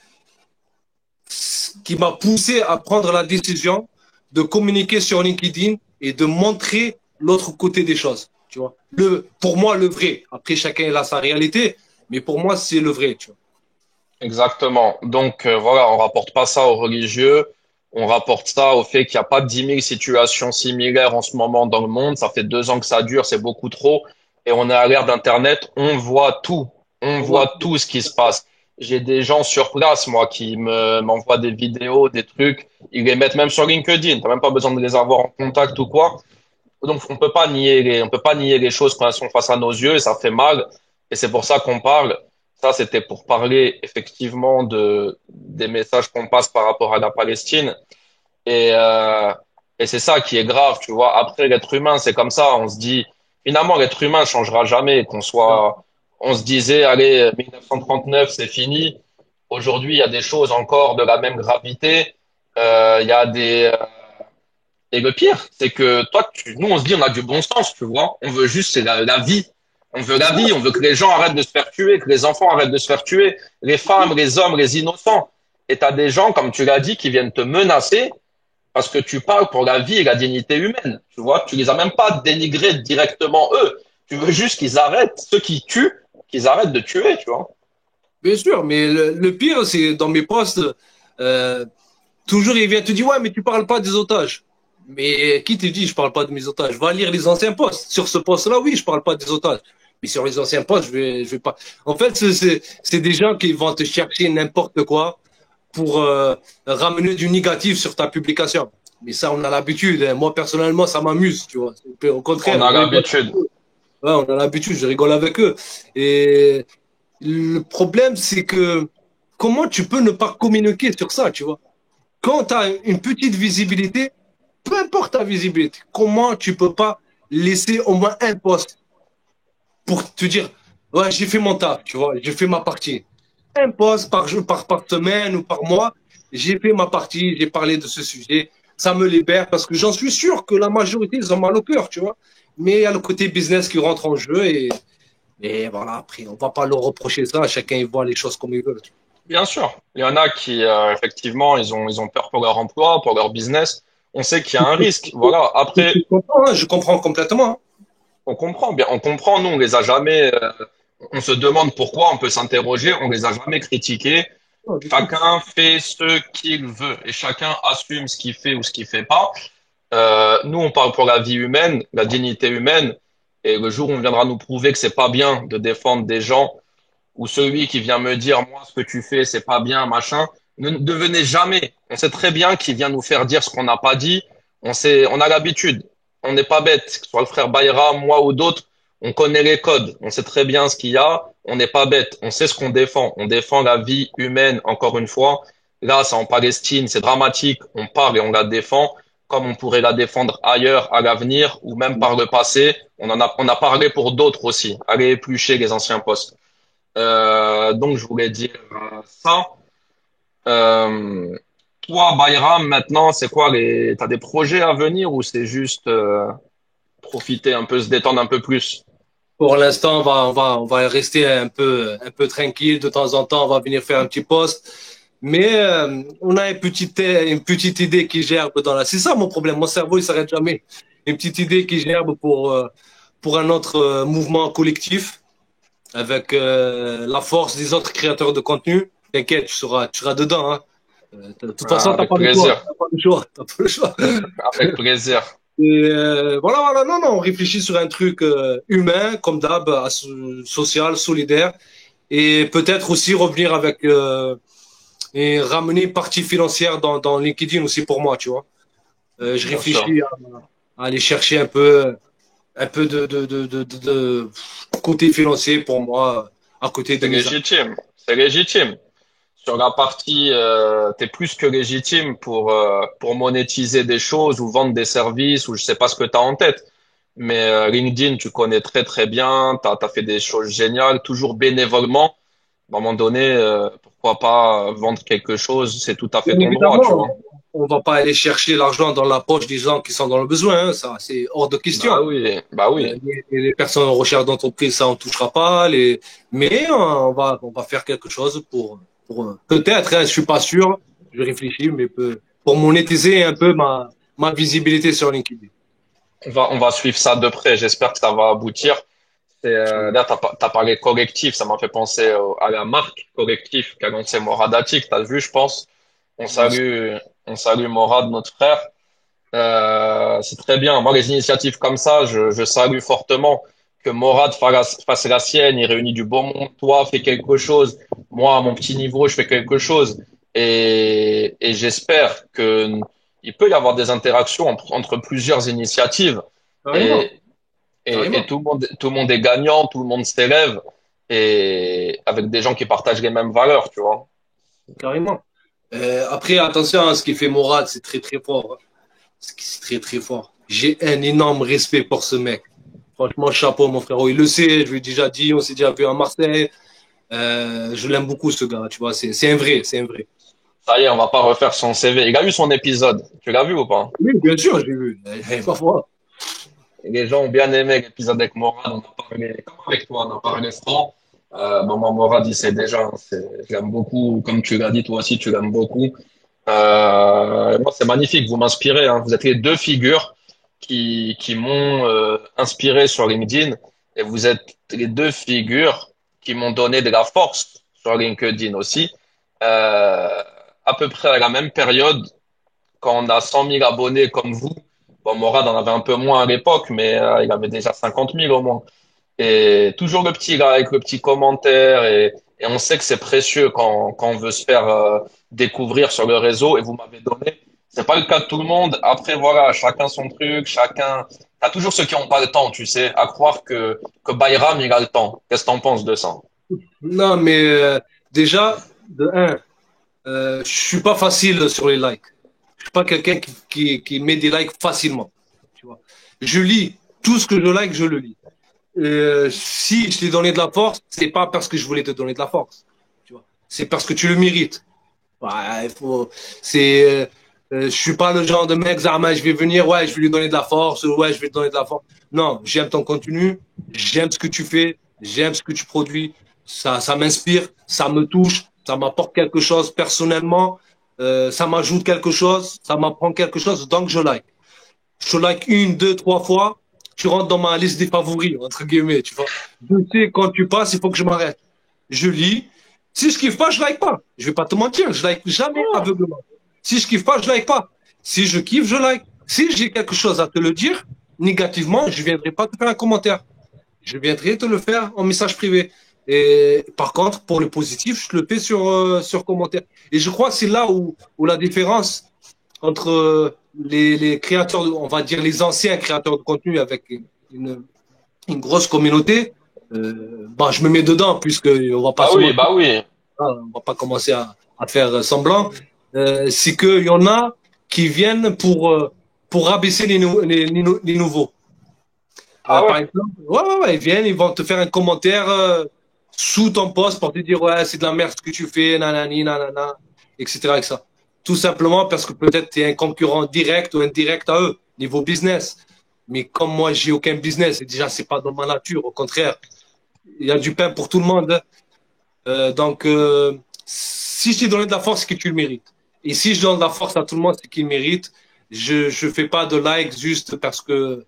qui m'a poussé à prendre la décision de communiquer sur LinkedIn et de montrer l'autre côté des choses. Tu vois, pour moi, le vrai. Après, chacun a sa réalité, mais pour moi, c'est le vrai. Tu vois. exactement. Donc voilà, on rapporte pas ça aux religieux, on rapporte ça au fait qu'il n'y a pas 10 000 situations similaires en ce moment dans le monde. Ça fait 2 ans que ça dure, c'est beaucoup trop. Et on est à l'ère d'Internet, on voit tout. On On voit voit tout ce qui se passe. J'ai des gens sur place, moi, qui m'envoient des vidéos, des trucs. Ils les mettent même sur LinkedIn. T'as même pas besoin de les avoir en contact ou quoi. Donc, on peut pas nier les choses quand elles sont face à nos yeux et ça fait mal. Et c'est pour ça qu'on parle. Ça, c'était pour parler effectivement des messages qu'on passe par rapport à la Palestine. Et, euh, et c'est ça qui est grave, tu vois. Après, l'être humain, c'est comme ça. On se dit, finalement, l'être humain changera jamais. On se disait, allez, 1939, c'est fini. Aujourd'hui, il y a des choses encore de la même gravité. Il y a et le pire, c'est que nous, on se dit, on a du bon sens, tu vois. On veut juste, c'est la vie. On veut la vie. On veut que les gens arrêtent de se faire tuer, que les enfants arrêtent de se faire tuer, les femmes, les hommes, les innocents. Et t'as des gens, comme tu l'as dit, qui viennent te menacer parce que tu parles pour la vie et la dignité humaine. Tu vois, tu les as même pas dénigrés directement eux. Tu veux juste qu'ils arrêtent, ceux qui tuent, qu'ils arrêtent de tuer, tu vois. Bien sûr, mais le pire, c'est dans mes posts, euh, toujours il vient te dire, ouais, mais tu parles pas des otages. Mais qui te dit, je parle pas de mes otages? Va lire les anciens posts. Sur ce poste-là, oui, je parle pas des otages. Mais sur les anciens postes, je vais pas. En fait, c'est des gens qui vont te chercher n'importe quoi pour ramener du négatif sur ta publication. Mais ça, on a l'habitude, hein. Moi, personnellement, ça m'amuse, tu vois. Au On contraire, a l'habitude. ouais, on a l'habitude, je rigole avec eux. Et le problème, c'est que comment tu peux ne pas communiquer sur ça, tu vois? Quand tu as une petite visibilité, peu importe ta visibilité, comment tu peux pas laisser au moins un poste pour te dire, ouais, j'ai fait mon taf, tu vois, j'ai fait ma partie. Un poste par jour, par semaine ou par mois, j'ai fait ma partie, j'ai parlé de ce sujet, ça me libère parce que j'en suis sûr que la majorité, ils ont mal au cœur, tu vois. Mais il y a le côté business qui rentre en jeu et voilà, après, on va pas leur reprocher ça, chacun il voit les choses comme il veut. Bien sûr. Il y en a qui, effectivement, ils ont peur pour leur emploi, pour leur business. On sait qu'il y a un risque. Voilà. Après, Je comprends complètement, hein. on comprend bien, on comprend. Nous, on les a jamais, on se demande pourquoi, on peut s'interroger, on les a jamais critiqués. Non, du tout. Chacun fait ce qu'il veut et chacun assume ce qu'il fait ou ce qu'il fait pas. Nous, on parle pour la vie humaine, la dignité humaine, et le jour où on viendra nous prouver que c'est pas bien de défendre des gens, ou celui qui vient me dire, moi, ce que tu fais, c'est pas bien, machin, ne devenez jamais. On sait très bien qu'il vient nous faire dire ce qu'on n'a pas dit. On a l'habitude. On n'est pas bête. Que ce soit le frère Bayra, moi ou d'autres, on connaît les codes. On sait très bien ce qu'il y a. On n'est pas bête. On sait ce qu'on défend. On défend la vie humaine, encore une fois. Là, c'est en Palestine, c'est dramatique. On parle et on la défend comme on pourrait la défendre ailleurs à l'avenir ou même par le passé. On a parlé pour d'autres aussi. Aller éplucher les anciens postes. Donc, je voulais dire ça. Euh, Toi, Bayram, maintenant, c'est quoi t'as des projets à venir ou c'est juste profiter un peu, se détendre un peu plus? Pour l'instant, on va rester un peu tranquille. De temps en temps, on va venir faire un petit post. Mais on a une petite idée qui gerbe dans la. C'est ça mon problème. Mon cerveau, il s'arrête jamais. Une petite idée qui gerbe pour un autre mouvement collectif avec la force des autres créateurs de contenu. T'inquiète, tu seras dedans, hein. De toute façon, t'as Avec pas le choix. plaisir, T'as pas le choix. T'as pas le choix. avec plaisir. Et voilà, voilà, non, non, on réfléchit sur un truc humain, comme d'hab, social, solidaire, et peut-être aussi revenir avec et ramener une partie financière dans LinkedIn aussi pour moi, tu vois. Je Bien sûr. réfléchis à aller chercher un peu de côté financier pour moi à côté de C'est mes actes. légitime. C'est légitime. Sur la partie, t'es plus que légitime pour monétiser des choses ou vendre des services ou je sais pas ce que tu as en tête. Mais LinkedIn, tu connais très très bien, t'as fait des choses géniales, toujours bénévolement. À un moment donné, pourquoi pas vendre quelque chose, c'est tout à fait Bien ton droit, tu vois. évidemment, on va pas aller chercher l'argent dans la poche des gens qui sont dans le besoin, hein, ça, c'est hors de Bah question. oui, bah oui. Les personnes en recherche d'entreprise, ça, on touchera pas. Mais on va faire quelque chose pour peut-être, hein, je suis pas sûr, je réfléchis, mais pour monétiser un peu ma visibilité sur LinkedIn. On va suivre ça de près. J'espère que ça va aboutir. Là, t'as parlé collectif, ça m'a fait penser à la marque collectif qu'a lancé Morad Atik. T'as vu, je pense. On salue, on salue Morad, notre frère. C'est très bien. Moi, les initiatives comme ça, je salue fortement que Morad fasse la sienne. Il réunit du bon monde. Toi, fais quelque chose. moi, à mon petit niveau, je fais quelque chose et j'espère que il peut y avoir des interactions entre plusieurs initiatives Carrément, et, et carrément, tout le monde est gagnant, tout le monde s'élève et avec des gens qui partagent les mêmes valeurs, tu vois. carrément. Après, attention, hein, ce qui fait Morad, c'est très très fort, hein. C'est très très fort. J'ai un énorme respect pour ce mec. Franchement, chapeau, mon frérot. Il le sait, je lui ai déjà dit, on s'est déjà vu à Marseille. Je l'aime beaucoup, ce gars, tu vois. C'est un vrai, c'est un vrai. Ça y est, on va pas refaire son CV. Il a eu son épisode. Tu l'as vu ou pas? Oui, bien sûr, j'ai vu. Parfois. Et les gens ont bien aimé l'épisode avec Morad. On a parlé, comme avec toi, on a parlé franc. Maman Morad, il sait déjà. Je l'aime beaucoup. Comme tu l'as dit, toi aussi, tu l'aimes beaucoup. Moi, c'est magnifique. Vous m'inspirez, hein. Vous êtes les deux figures qui m'ont inspiré sur LinkedIn. Et vous êtes les deux figures qui m'ont donné de la force sur LinkedIn aussi. Euh, à peu près à la même période, quand on a 100 000 abonnés comme vous, bon, Morad en avait un peu moins à l'époque, mais il avait déjà 50 000 au moins. Et toujours le petit like, le petit commentaire, et on sait que c'est précieux quand on veut se faire découvrir sur le réseau, et vous m'avez donné. C'est pas le cas de tout le monde. Après, voilà, chacun son truc, chacun. T'as toujours ceux qui ont pas le temps, tu sais, à croire que Bayram, il a le temps. Qu'est-ce que t'en penses de ça? Non, mais déjà, de un, je suis pas facile sur les likes. Je suis pas quelqu'un qui met des likes facilement. Tu vois. Je lis tout ce que je like, je le lis. Si je t'ai donné de la force, c'est pas parce que je voulais te donner de la force. Tu vois. C'est parce que tu le mérites. Ouais, il faut. Je suis pas le genre de mec, Zama, je vais venir, ouais, je vais lui donner de la force, ouais, je vais te donner de la force. Non, j'aime ton contenu, j'aime ce que tu fais, j'aime ce que tu produis. Ça m'inspire, ça me touche, ça m'apporte quelque chose personnellement, ça m'ajoute quelque chose, ça m'apprend quelque chose, donc je like. Je like une, deux, trois fois, tu rentres dans ma liste des favoris, entre guillemets, tu vois. Je sais, quand tu passes, il faut que je m'arrête. Je lis. Si je kiffe pas, je like pas. Je vais pas te mentir, je like jamais aveuglement. Si je kiffe pas, je like pas. Si je kiffe, je like. Si j'ai quelque chose à te le dire, négativement, je viendrai pas te faire un commentaire. Je viendrai te le faire en message privé. Et par contre, pour le positif, je le fais sur commentaire. Et je crois que c'est là où la différence entre les créateurs, on va dire les anciens créateurs de contenu avec une, une grosse communauté, bah, je me mets dedans puisque on va pas Bah se oui, mentir, bah oui. on va pas commencer à faire semblant. C'est qu'il y en a qui viennent pour rabaisser les nouveaux. Ah Par ouais. exemple, ouais, ils viennent, ils vont te faire un commentaire sous ton post pour te dire ouais, c'est de la merde ce que tu fais, nanani, nanana, etc., etc. Tout simplement parce que peut-être tu es un concurrent direct ou indirect à eux, niveau business. Mais comme moi, j'ai aucun business, et déjà, c'est pas dans ma nature, au contraire, il y a du pain pour tout le monde, hein. Si je t'ai donné de la force, c'est que tu le mérites. Et si je donne de la force à tout le monde, c'est qu'il mérite. Je fais pas de likes juste parce que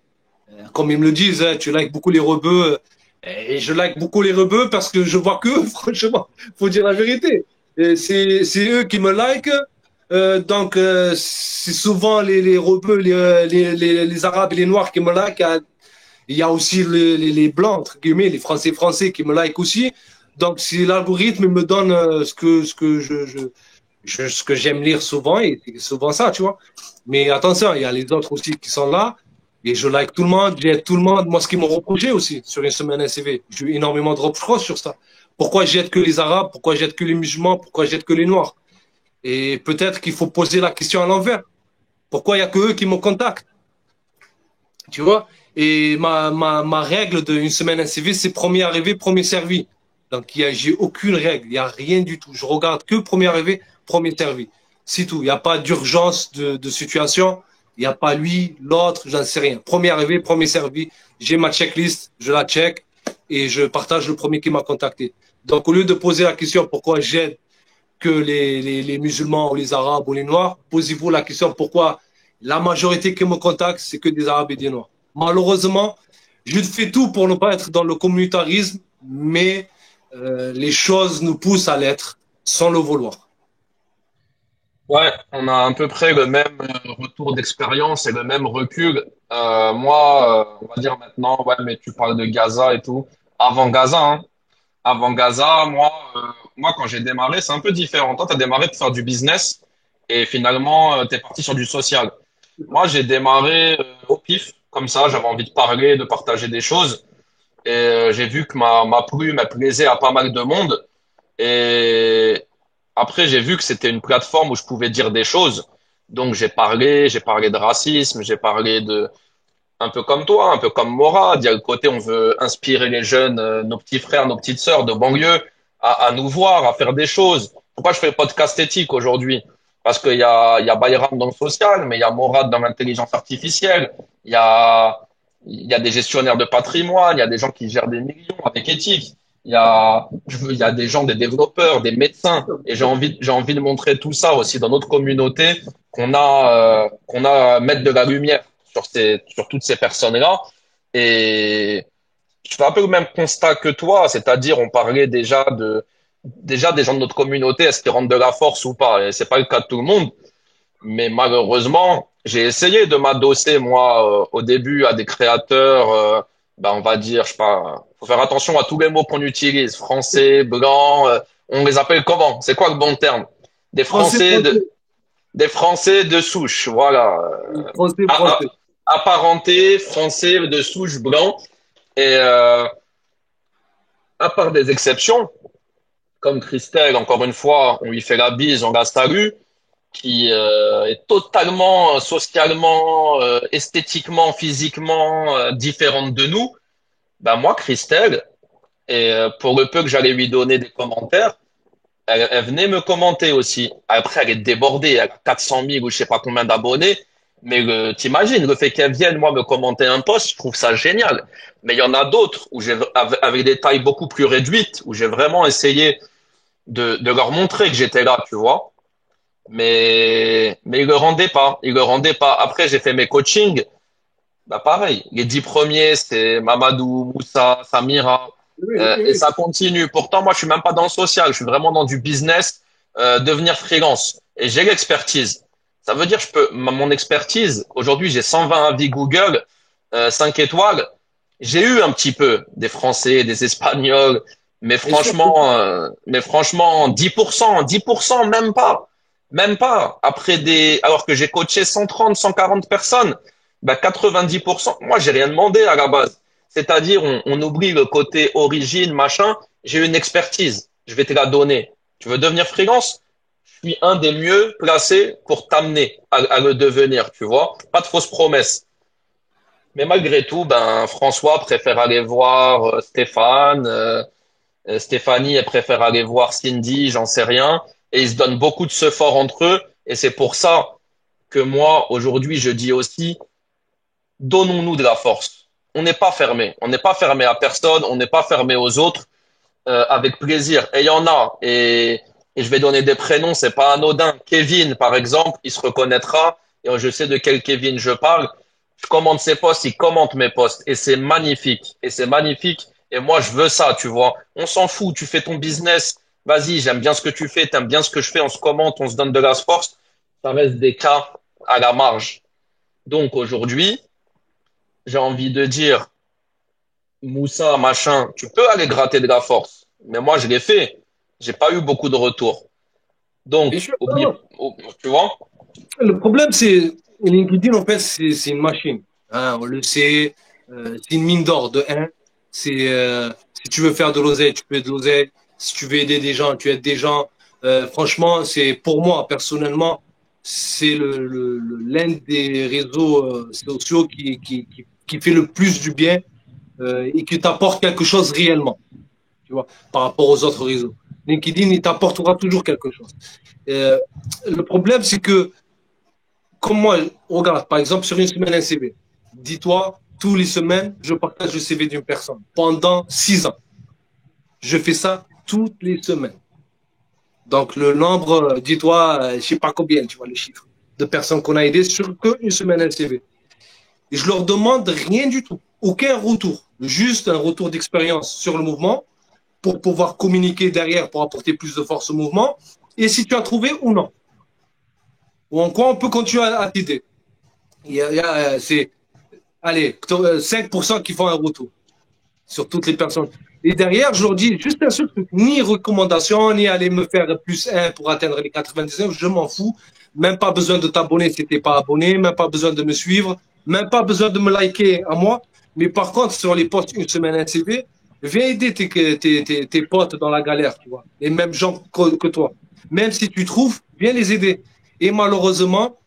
comme ils me le disent, hein, tu likes beaucoup les rebeux. Et je like beaucoup les rebeux parce que je vois que, franchement, faut dire la vérité. C'est eux qui me like. C'est souvent les rebeux, les Arabes et les Noirs qui me like. Il y a aussi les Blancs, entre guillemets, les Français qui me like aussi. Donc, si l'algorithme me donne ce que j'aime lire souvent, et c'est souvent ça, tu vois. Mais attention, il y a les autres aussi qui sont là. Et je like tout le monde, j'aide tout le monde. Moi, ce qu'ils m'ont reproché aussi sur une semaine SCV, j'ai eu énormément de reproches sur ça. Pourquoi j'aide que les Arabes? Pourquoi j'aide que les musulmans? Pourquoi j'aide que les Noirs? Et peut-être qu'il faut poser la question à l'envers. Pourquoi il n'y a que eux qui me contactent? Tu vois? Et ma règle d'une semaine SCV, c'est premier arrivé, premier servi. Donc, j'ai aucune règle, il n'y a rien du tout. Je regarde que premier arrivé, premier servi. C'est tout. Il n'y a pas d'urgence de situation. Il n'y a pas lui, l'autre, j'en sais rien. Premier arrivé, premier servi. J'ai ma checklist, je la check et je partage le premier qui m'a contacté. Donc, au lieu de poser la question pourquoi j'aide que les musulmans ou les arabes ou les noirs, posez-vous la question pourquoi la majorité qui me contacte, c'est que des arabes et des noirs. Malheureusement, je fais tout pour ne pas être dans le communautarisme, mais les choses nous poussent à l'être sans le vouloir. Ouais, on a à peu près le même retour d'expérience et le même recul. Moi, on va dire maintenant, ouais, mais tu parles de Gaza et tout. Avant Gaza, hein. Avant Gaza, moi, moi, quand j'ai démarré, c'est un peu différent. Toi, tu as démarré pour faire du business et finalement, tu es parti sur du social. Moi, j'ai démarré au pif, comme ça, j'avais envie de parler, de partager des choses. Et j'ai vu que ma plume, elle plaisait à pas mal de monde. Et après, j'ai vu que c'était une plateforme où je pouvais dire des choses. Donc, j'ai parlé de racisme, j'ai parlé de, un peu comme toi, un peu comme Morad. Il y a le côté, on veut inspirer les jeunes, nos petits frères, nos petites sœurs de banlieue à nous voir, à faire des choses. Pourquoi je fais podcast éthique aujourd'hui? Parce il y a Bayram dans le social, mais il y a Morad dans l'intelligence artificielle. Il y a, il y a des gestionnaires de patrimoine, il y a des gens qui gèrent des millions avec éthique. Il y a des gens, des développeurs, des médecins. Et j'ai envie de montrer tout ça aussi dans notre communauté qu'on a à mettre de la lumière sur toutes ces personnes-là. Et je fais un peu le même constat que toi, c'est-à-dire on parlait déjà des gens de notre communauté, est-ce qu'ils rentrent de la force ou pas? Et c'est pas le cas de tout le monde, mais malheureusement, j'ai essayé de m'adosser moi au début à des créateurs, on va dire, je sais pas, faut faire attention à tous les mots qu'on utilise, français, blanc, on les appelle comment? C'est quoi le bon terme? Des Français, Français français. de des Français de souche, voilà. Français, A- français. Apparentés, Français de souche blanc. Et à part des exceptions, comme Christelle, encore une fois, on lui fait la bise, on la salue, qui est totalement socialement, esthétiquement, physiquement différente de nous. Ben moi, Christelle, et pour le peu que j'allais lui donner des commentaires, elle venait me commenter aussi. Après, elle est débordée, elle a 400 000 ou je sais pas combien d'abonnés. Mais t'imagines, le fait qu'elle vienne, moi, me commenter un post, je trouve ça génial. Mais il y en a d'autres où avec des tailles beaucoup plus réduites, où j'ai vraiment essayé de leur montrer que j'étais là, tu vois. Mais ils le rendaient pas. Ils le rendaient pas. Après, j'ai fait mes coachings. Bah, pareil. Les 10 premiers, c'est Mamadou, Moussa, Samira. Oui, oui, Et oui. ça continue. Pourtant, moi, je suis même pas dans le social. Je suis vraiment dans du business, devenir freelance. Et j'ai l'expertise. Ça veut dire, mon expertise, aujourd'hui, j'ai 120 avis Google, 5 étoiles. J'ai eu un petit peu des Français, des Espagnols, Bien sûr. mais franchement, 10%, même pas. Même pas. Alors que j'ai coaché 130, 140 personnes, bah 90%, moi, j'ai rien demandé à la base. C'est-à-dire, on oublie le côté origine, machin. J'ai une expertise. Je vais te la donner. Tu veux devenir freelance? Je suis un des mieux placés pour t'amener à le devenir, tu vois. Pas de fausses promesses. Mais malgré tout, ben, François préfère aller voir Stéphane, Stéphanie, elle préfère aller voir Cindy, j'en sais rien. Et ils se donnent beaucoup de ce fort entre eux. Et c'est pour ça que moi, aujourd'hui, je dis aussi, donnons-nous de la force. On n'est pas fermé. On n'est pas fermé à personne. On n'est pas fermé aux autres. Avec plaisir. Et il y en a. Et je vais donner des prénoms. C'est pas anodin. Kevin, par exemple, il se reconnaîtra. Et je sais de quel Kevin je parle. Je commente ses posts. Il commente mes posts. Et c'est magnifique. Et c'est magnifique. Et moi, je veux ça, tu vois. On s'en fout. Tu fais ton business. Vas-y, j'aime bien ce que tu fais. T'aimes bien ce que je fais. On se commente. On se donne de la force. Ça reste des cas à la marge. Donc aujourd'hui, j'ai envie de dire, Moussa, machin, tu peux aller gratter de la force. Mais moi, je l'ai fait. J'ai pas eu beaucoup de retours. Bien Donc, sûr. Non. tu vois? Le problème, c'est LinkedIn, en fait, c'est une machine. Hein, on le sait, c'est une mine d'or de un. Si tu veux faire de l'oseille, tu peux de l'oseille. Si tu veux aider des gens, tu aides des gens. Franchement, c'est pour moi, personnellement, c'est l'un des réseaux sociaux qui fait le plus du bien et qui t'apporte quelque chose réellement, tu vois, par rapport aux autres réseaux. LinkedIn, il t'apportera toujours quelque chose. Euh, le problème, c'est que comme moi, regarde, par exemple, sur une semaine, un CV. Dis-toi, tous les semaines, je partage le CV d'une personne pendant 6 ans. Je fais ça toutes les semaines. Donc, le nombre, dis-toi, je ne sais pas combien, tu vois, le chiffre de personnes qu'on a aidées sur qu'une semaine, un CV. Et je leur demande rien du tout, aucun retour, juste un retour d'expérience sur le mouvement pour pouvoir communiquer derrière, pour apporter plus de force au mouvement. Et si tu as trouvé ou non. Ou en quoi on peut continuer à t'aider. C'est allez, 5% qui font un retour sur toutes les personnes. Et derrière, je leur dis juste un seul truc, ni recommandation, ni aller me faire +1 pour atteindre les 99, je m'en fous. Même pas besoin de t'abonner si t'es pas abonné, même pas besoin de me suivre, même pas besoin de me liker à moi. Mais par contre, sur les posts une semaine un CV, viens aider tes potes dans la galère, tu vois. Les mêmes gens que toi. Même si tu trouves, viens les aider. Et malheureusement,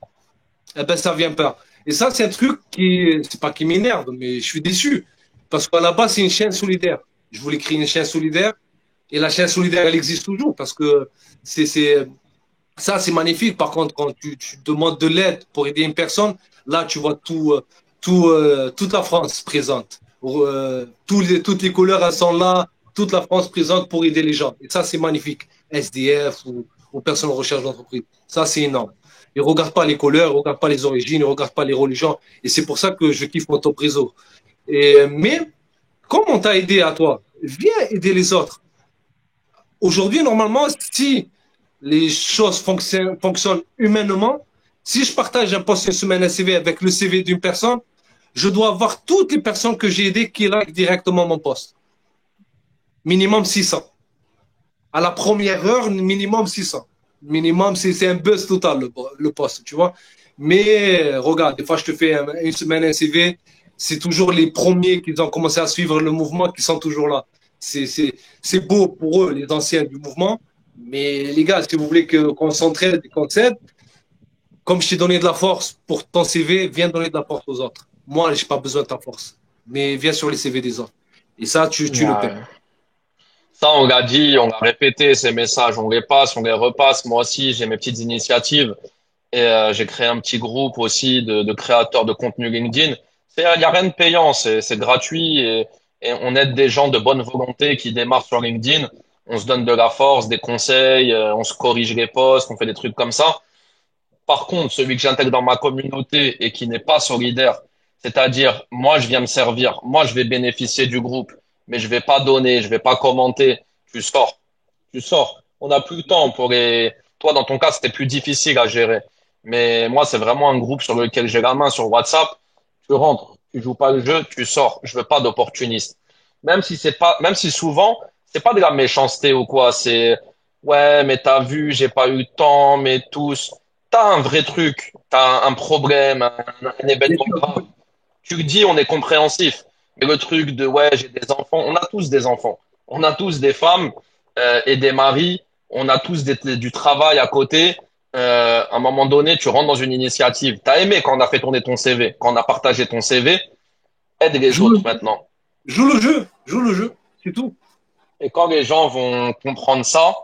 eh ben, ça vient pas. Et ça, c'est un truc c'est pas qui m'énerve, mais je suis déçu. Parce qu'à la base, c'est une chaîne solidaire. Je voulais créer une chaîne solidaire. Et la chaîne solidaire, elle existe toujours parce que ça, c'est magnifique. Par contre, quand tu demandes de l'aide pour aider une personne, là, tu vois toute la France présente. Toutes les couleurs, elles sont là. Toute la France présente pour aider les gens. Et ça, c'est magnifique. SDF ou personnes en recherche d'entreprise. Ça, c'est énorme. Ils ne regardent pas les couleurs, ils ne regardent pas les origines, ils ne regardent pas les religions. Et c'est pour ça que je kiffe mon top réseau. Mais, comme on t'a aidé à toi, viens aider les autres. Aujourd'hui, normalement, si les choses fonctionnent humainement, si je partage un post une semaine un CV avec le CV d'une personne, je dois avoir toutes les personnes que j'ai aidées qui likent directement mon post. Minimum 600. À la première heure, minimum 600. Minimum, c'est un buzz total, le post, tu vois. Mais regarde, des fois, je te fais une semaine un CV, c'est toujours les premiers qui ont commencé à suivre le mouvement qui sont toujours là. C'est beau pour eux, les anciens du mouvement. Mais les gars, si vous voulez qu'on s'entraide et qu'on s'aide, comme je t'ai donné de la force pour ton CV, viens donner de la force aux autres. Moi, je n'ai pas besoin de ta force. Mais viens sur les CV des autres. Et ça, tu le perds. Ça, on l'a dit, on l'a répété, ces messages, on les passe, on les repasse. Moi aussi, j'ai mes petites initiatives et j'ai créé un petit groupe aussi de créateurs de contenu LinkedIn. Il y a rien de payant, c'est gratuit et on aide des gens de bonne volonté qui démarrent sur LinkedIn. On se donne de la force, des conseils, on se corrige les posts, on fait des trucs comme ça. Par contre, celui que j'intègre dans ma communauté et qui n'est pas solidaire, c'est-à-dire, moi, je viens me servir, moi, je vais bénéficier du groupe, mais je vais pas donner, je vais pas commenter. Tu sors, tu sors. On n'a plus le temps pour les. Toi, dans ton cas, c'était plus difficile à gérer. Mais moi, c'est vraiment un groupe sur lequel j'ai la main sur WhatsApp. Tu rentres, tu joues pas le jeu, tu sors. Je veux pas d'opportunistes. Même si souvent, c'est pas de la méchanceté ou quoi. C'est, ouais, mais t'as vu, j'ai pas eu le temps, mais tous. T'as un vrai truc, t'as un problème, un événement grave. Tu le dis, on est compréhensif. Mais le truc de, ouais, j'ai des enfants, on a tous des enfants. On a tous des femmes et des maris. On a tous du travail à côté. À un moment donné, tu rentres dans une initiative. T'as aimé quand on a fait tourner ton CV, quand on a partagé ton CV. Aide les autres maintenant. Joue le jeu, c'est tout. Et quand les gens vont comprendre ça,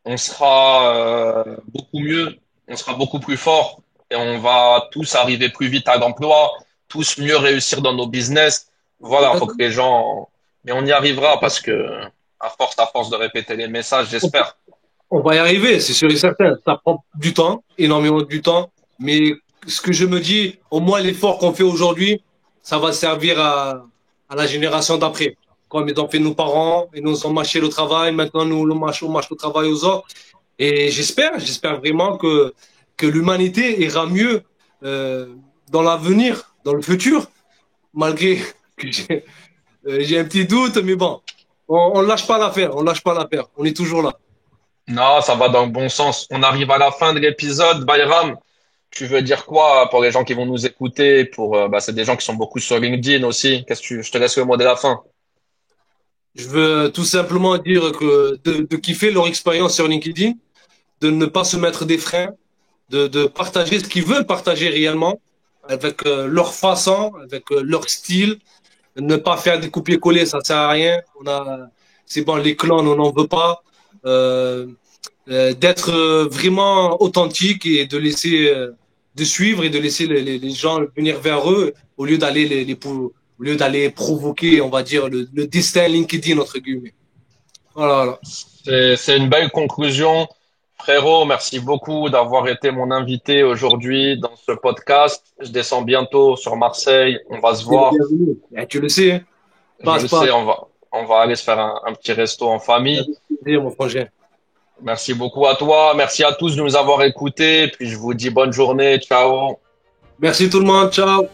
on sera beaucoup mieux, on sera beaucoup plus fort et on va tous arriver plus vite à l'emploi, tous mieux réussir dans nos business. Voilà, faut que les gens. Mais on y arrivera parce que à force de répéter les messages, j'espère. On va y arriver, c'est sûr et certain. Ça prend du temps, énormément du temps. Mais ce que je me dis, au moins l'effort qu'on fait aujourd'hui, ça va servir à la génération d'après. Comme ils ont fait nos parents, ils nous ont mâché le travail, maintenant nous on mâche le travail aux autres. Et j'espère vraiment que l'humanité ira mieux dans l'avenir, dans le futur, malgré que j'ai un petit doute, mais bon, on lâche pas l'affaire, on lâche pas l'affaire, on est toujours là. Non, ça va dans le bon sens. On arrive à la fin de l'épisode. Bayram, tu veux dire quoi pour les gens qui vont nous écouter? C'est des gens qui sont beaucoup sur LinkedIn aussi. Je te laisse le mot de la fin. Je veux tout simplement dire que de kiffer leur expérience sur LinkedIn, de ne pas se mettre des freins, de partager ce qu'ils veulent partager réellement, avec leur façon, avec leur style, ne pas faire des copier-coller, ça sert à rien. C'est bon, les clans, on n'en veut pas. Euh, D'être vraiment authentique et de suivre et de laisser les gens venir vers eux au lieu d'aller au lieu d'aller provoquer, on va dire, le destin LinkedIn, entre guillemets. Voilà. C'est une belle conclusion. Frérot, merci beaucoup d'avoir été mon invité aujourd'hui dans ce podcast. Je descends bientôt sur Marseille. On va se voir. Tu le sais, hein. Je le sais, on va aller se faire un petit resto en famille. Mon frangin. Merci beaucoup à toi. Merci à tous de nous avoir écoutés. Puis je vous dis bonne journée. Ciao. Merci tout le monde. Ciao.